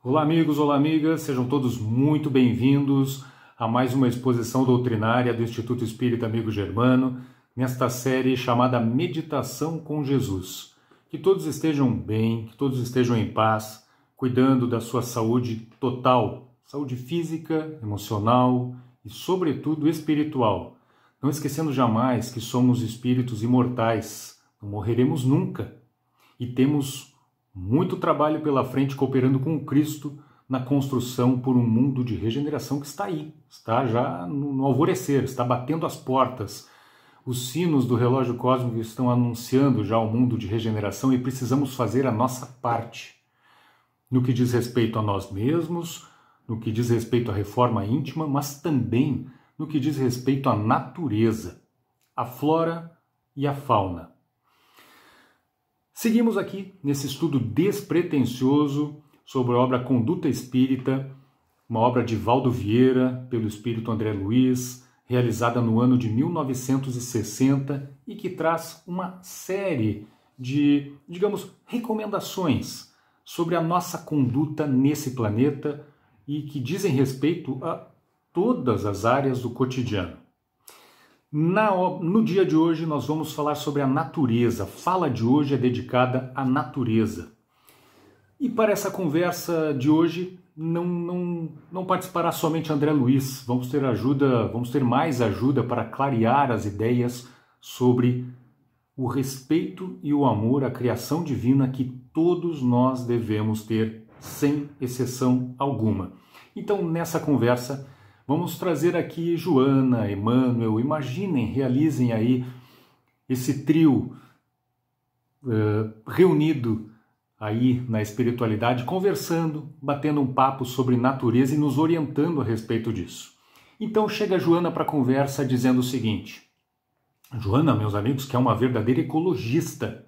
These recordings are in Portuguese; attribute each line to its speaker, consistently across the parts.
Speaker 1: Olá amigos, olá amigas, sejam todos muito bem-vindos a mais uma exposição doutrinária do Instituto Espírita Amigo Germano, nesta série chamada Meditação com Jesus. Que todos estejam bem, que todos estejam em paz, cuidando da sua saúde total, saúde física, emocional e, sobretudo, espiritual. Não esquecendo jamais que somos espíritos imortais, não morreremos nunca e temos muito trabalho pela frente cooperando com Cristo na construção por um mundo de regeneração que está aí, está já no alvorecer, está batendo as portas. Os sinos do relógio cósmico estão anunciando já o mundo de regeneração e precisamos fazer a nossa parte. No que diz respeito a nós mesmos, no que diz respeito à reforma íntima, mas também no que diz respeito à natureza, à flora e à fauna. Seguimos aqui nesse estudo despretensioso sobre a obra Conduta Espírita, uma obra de Valdo Vieira, pelo espírito André Luiz, realizada no ano de 1960 e que traz uma série de, recomendações sobre a nossa conduta nesse planeta e que dizem respeito a todas as áreas do cotidiano. No dia de hoje nós vamos falar sobre a natureza. A fala de hoje é dedicada à natureza. E para essa conversa de hoje não participará somente André Luiz. Vamos ter mais ajuda para clarear as ideias sobre o respeito e o amor à criação divina que todos nós devemos ter, sem exceção alguma. Então, nessa conversa, vamos trazer aqui Joana, Emmanuel, realizem aí esse trio reunido aí na espiritualidade, conversando, batendo um papo sobre natureza e nos orientando a respeito disso. Então chega a Joana para a conversa dizendo o seguinte: Joana, meus amigos, que é uma verdadeira ecologista,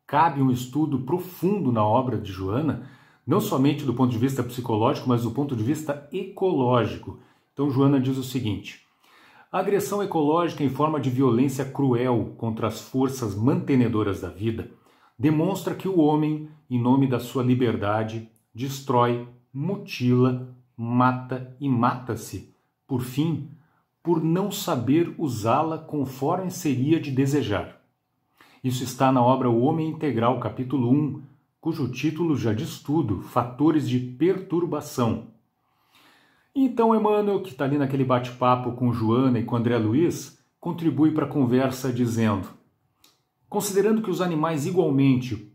Speaker 1: cabe um estudo profundo na obra de Joana, não somente do ponto de vista psicológico, mas do ponto de vista ecológico. Então Joana diz o seguinte: a agressão ecológica em forma de violência cruel contra as forças mantenedoras da vida demonstra que o homem, em nome da sua liberdade, destrói, mutila, mata e mata-se, por fim, por não saber usá-la conforme seria de desejar. Isso está na obra O Homem Integral, capítulo 1, cujo título já diz tudo: Fatores de Perturbação. Então Emmanuel, que está ali naquele bate-papo com Joana e com André Luiz, contribui para a conversa dizendo: considerando que os animais igualmente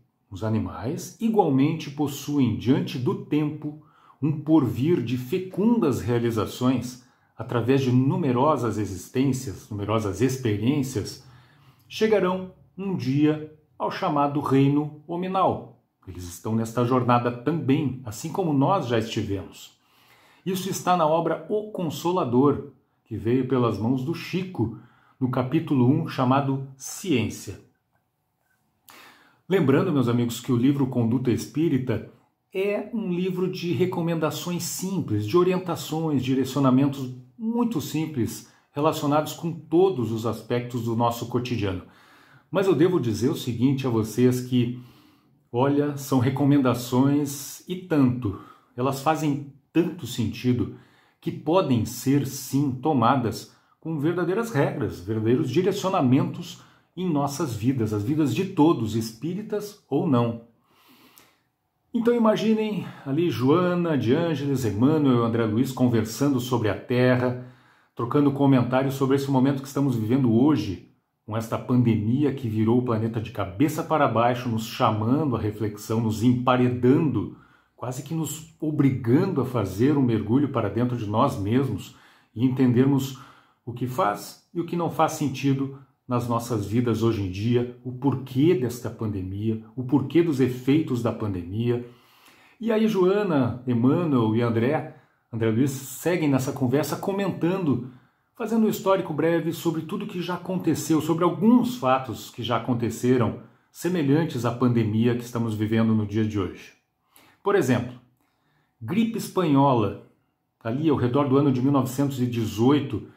Speaker 1: possuem diante do tempo um porvir de fecundas realizações, através de numerosas existências, numerosas experiências, chegarão um dia ao chamado reino hominal. Eles estão nesta jornada também, assim como nós já estivemos. Isso está na obra O Consolador, que veio pelas mãos do Chico, no capítulo 1, chamado Ciência. Lembrando, meus amigos, que o livro Conduta Espírita é um livro de recomendações simples, de orientações, direcionamentos muito simples, relacionados com todos os aspectos do nosso cotidiano. Mas eu devo dizer o seguinte a vocês que, olha, são recomendações e tanto, elas fazem tanto sentido que podem ser, sim, tomadas com verdadeiras regras, verdadeiros direcionamentos em nossas vidas, as vidas de todos, espíritas ou não. Então imaginem ali Joana, de Ângeles, Emmanuel e André Luiz conversando sobre a Terra, trocando comentários sobre esse momento que estamos vivendo hoje, com esta pandemia que virou o planeta de cabeça para baixo, nos chamando à reflexão, nos emparedando, quase que nos obrigando a fazer um mergulho para dentro de nós mesmos e entendermos o que faz e o que não faz sentido nas nossas vidas hoje em dia, o porquê desta pandemia, o porquê dos efeitos da pandemia. E aí Joana, Emmanuel e André Luiz seguem nessa conversa comentando, fazendo um histórico breve sobre tudo que já aconteceu, sobre alguns fatos que já aconteceram, semelhantes à pandemia que estamos vivendo no dia de hoje. Por exemplo, gripe espanhola, ali ao redor do ano de 1918,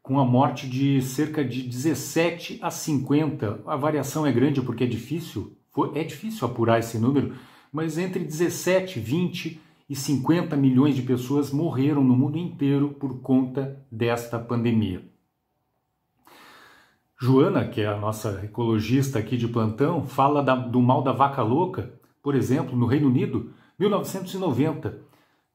Speaker 1: com a morte de cerca de 17 a 50. A variação é grande porque é difícil apurar esse número, mas entre 17, 20 250 milhões de pessoas morreram no mundo inteiro por conta desta pandemia. Joana, que é a nossa ecologista aqui de plantão, fala do mal da vaca louca, por exemplo, no Reino Unido, 1990.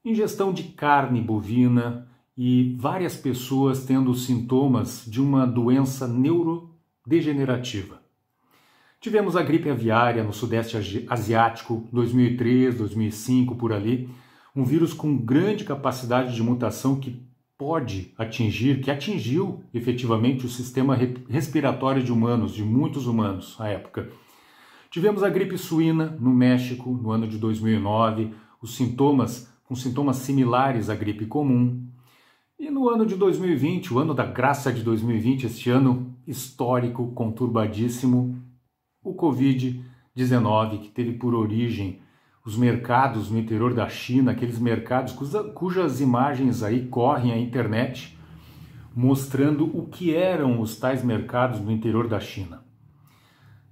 Speaker 1: Ingestão de carne bovina e várias pessoas tendo sintomas de uma doença neurodegenerativa. Tivemos a gripe aviária no Sudeste Asiático, 2003, 2005, por ali, um vírus com grande capacidade de mutação que atingiu efetivamente o sistema respiratório de humanos, de muitos humanos à época. Tivemos a gripe suína no México, no ano de 2009, com sintomas similares à gripe comum. E no ano de 2020, o ano da graça de 2020, este ano histórico, conturbadíssimo, o Covid-19, que teve por origem os mercados no interior da China, aqueles mercados cujas imagens aí correm à internet, mostrando o que eram os tais mercados no interior da China.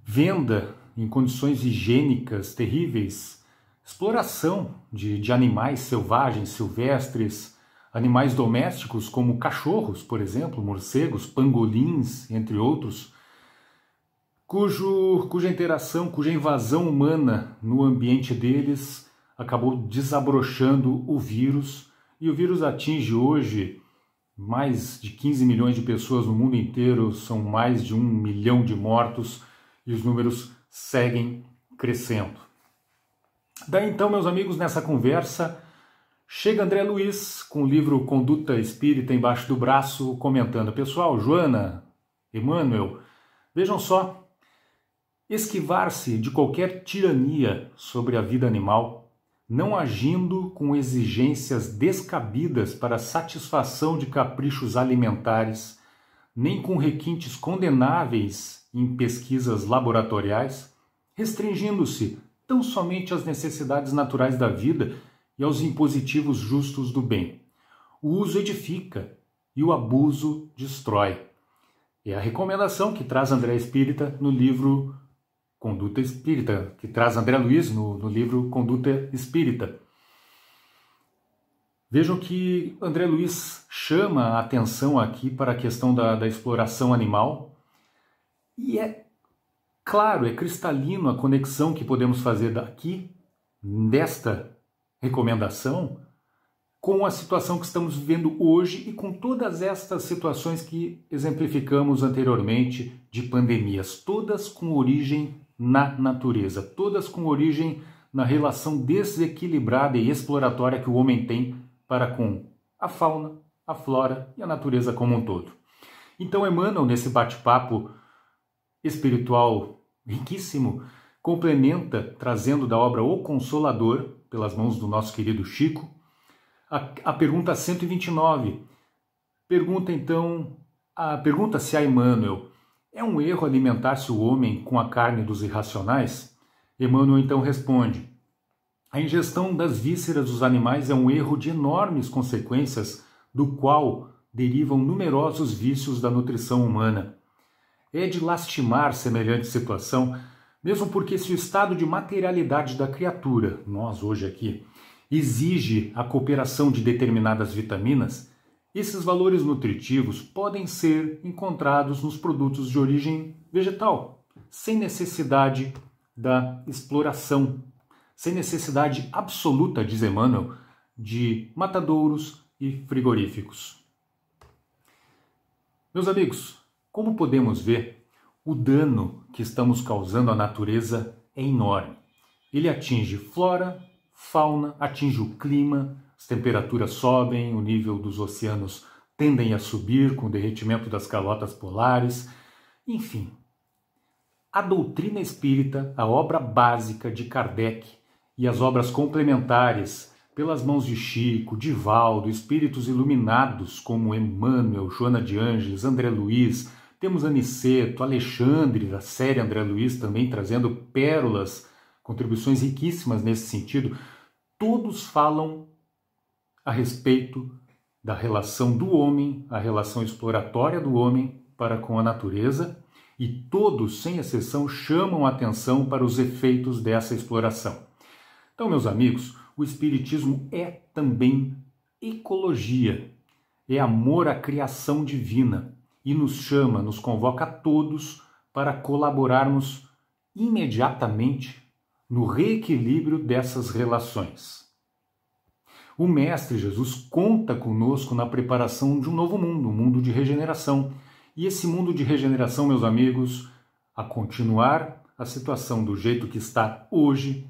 Speaker 1: Venda em condições higiênicas terríveis, exploração de animais selvagens, silvestres, animais domésticos como cachorros, por exemplo, morcegos, pangolins, entre outros, cuja invasão humana no ambiente deles acabou desabrochando o vírus, e o vírus atinge hoje mais de 15 milhões de pessoas no mundo inteiro, são mais de 1 milhão de mortos e os números seguem crescendo. Daí então, meus amigos, nessa conversa, chega André Luiz com o livro Conduta Espírita embaixo do braço, comentando: pessoal, Joana, Emmanuel, vejam só, esquivar-se de qualquer tirania sobre a vida animal, não agindo com exigências descabidas para satisfação de caprichos alimentares, nem com requintes condenáveis em pesquisas laboratoriais, restringindo-se tão somente às necessidades naturais da vida e aos impositivos justos do bem. O uso edifica e o abuso destrói. É a recomendação que traz André Espírita no livro Conduta Espírita, que traz André Luiz no livro Conduta Espírita. Vejam que André Luiz chama a atenção aqui para a questão da exploração animal, e é claro, é cristalino a conexão que podemos fazer daqui, desta recomendação, com a situação que estamos vivendo hoje e com todas estas situações que exemplificamos anteriormente de pandemias, todas com origem na natureza, todas com origem na relação desequilibrada e exploratória que o homem tem para com a fauna, a flora e a natureza como um todo. Então Emmanuel, nesse bate-papo espiritual riquíssimo, complementa, trazendo da obra O Consolador, pelas mãos do nosso querido Chico, a pergunta 129. Pergunta-se a Emmanuel: é um erro alimentar-se o homem com a carne dos irracionais? Emmanuel então responde: a ingestão das vísceras dos animais é um erro de enormes consequências, do qual derivam numerosos vícios da nutrição humana. É de lastimar semelhante situação, mesmo porque se o estado de materialidade da criatura, nós hoje aqui, exige a cooperação de determinadas vitaminas, esses valores nutritivos podem ser encontrados nos produtos de origem vegetal, sem necessidade da exploração, sem necessidade absoluta, diz Emmanuel, de matadouros e frigoríficos. Meus amigos, como podemos ver, o dano que estamos causando à natureza é enorme. Ele atinge flora, fauna, atinge o clima, as temperaturas sobem, o nível dos oceanos tendem a subir com o derretimento das calotas polares, enfim. A doutrina espírita, a obra básica de Kardec e as obras complementares pelas mãos de Chico, Divaldo, espíritos iluminados como Emmanuel, Joana de Ângeles, André Luiz, temos Aniceto, Alexandre, da série André Luiz também trazendo pérolas, contribuições riquíssimas nesse sentido, todos falam a respeito da relação do homem, a relação exploratória do homem para com a natureza, e todos, sem exceção, chamam a atenção para os efeitos dessa exploração. Então, meus amigos, o Espiritismo é também ecologia, é amor à criação divina e nos chama, nos convoca a todos para colaborarmos imediatamente no reequilíbrio dessas relações. O Mestre Jesus conta conosco na preparação de um novo mundo, um mundo de regeneração. E esse mundo de regeneração, meus amigos, a continuar a situação do jeito que está hoje,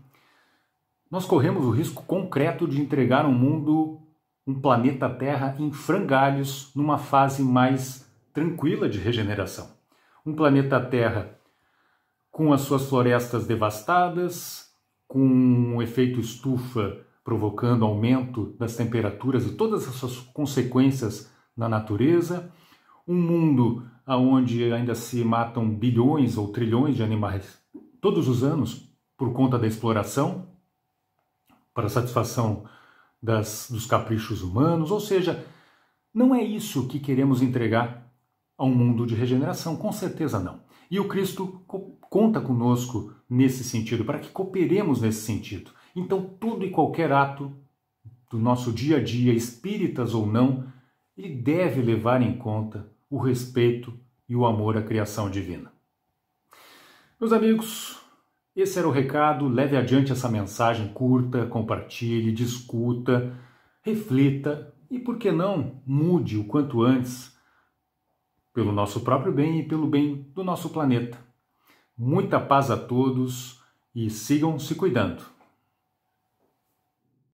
Speaker 1: nós corremos o risco concreto de entregar um mundo, um planeta Terra em frangalhos numa fase mais tranquila de regeneração. Um planeta Terra com as suas florestas devastadas, com um efeito estufa provocando aumento das temperaturas e todas as suas consequências na natureza, um mundo onde ainda se matam bilhões ou trilhões de animais todos os anos por conta da exploração, para a satisfação dos caprichos humanos, ou seja, não é isso que queremos entregar a um mundo de regeneração, com certeza não. E o Cristo conta conosco nesse sentido, para que cooperemos nesse sentido. Então, todo e qualquer ato do nosso dia a dia, espíritas ou não, ele deve levar em conta o respeito e o amor à criação divina. Meus amigos, esse era o recado. Leve adiante essa mensagem, curta, compartilhe, discuta, reflita e, por que não, mude o quanto antes pelo nosso próprio bem e pelo bem do nosso planeta. Muita paz a todos e sigam se cuidando.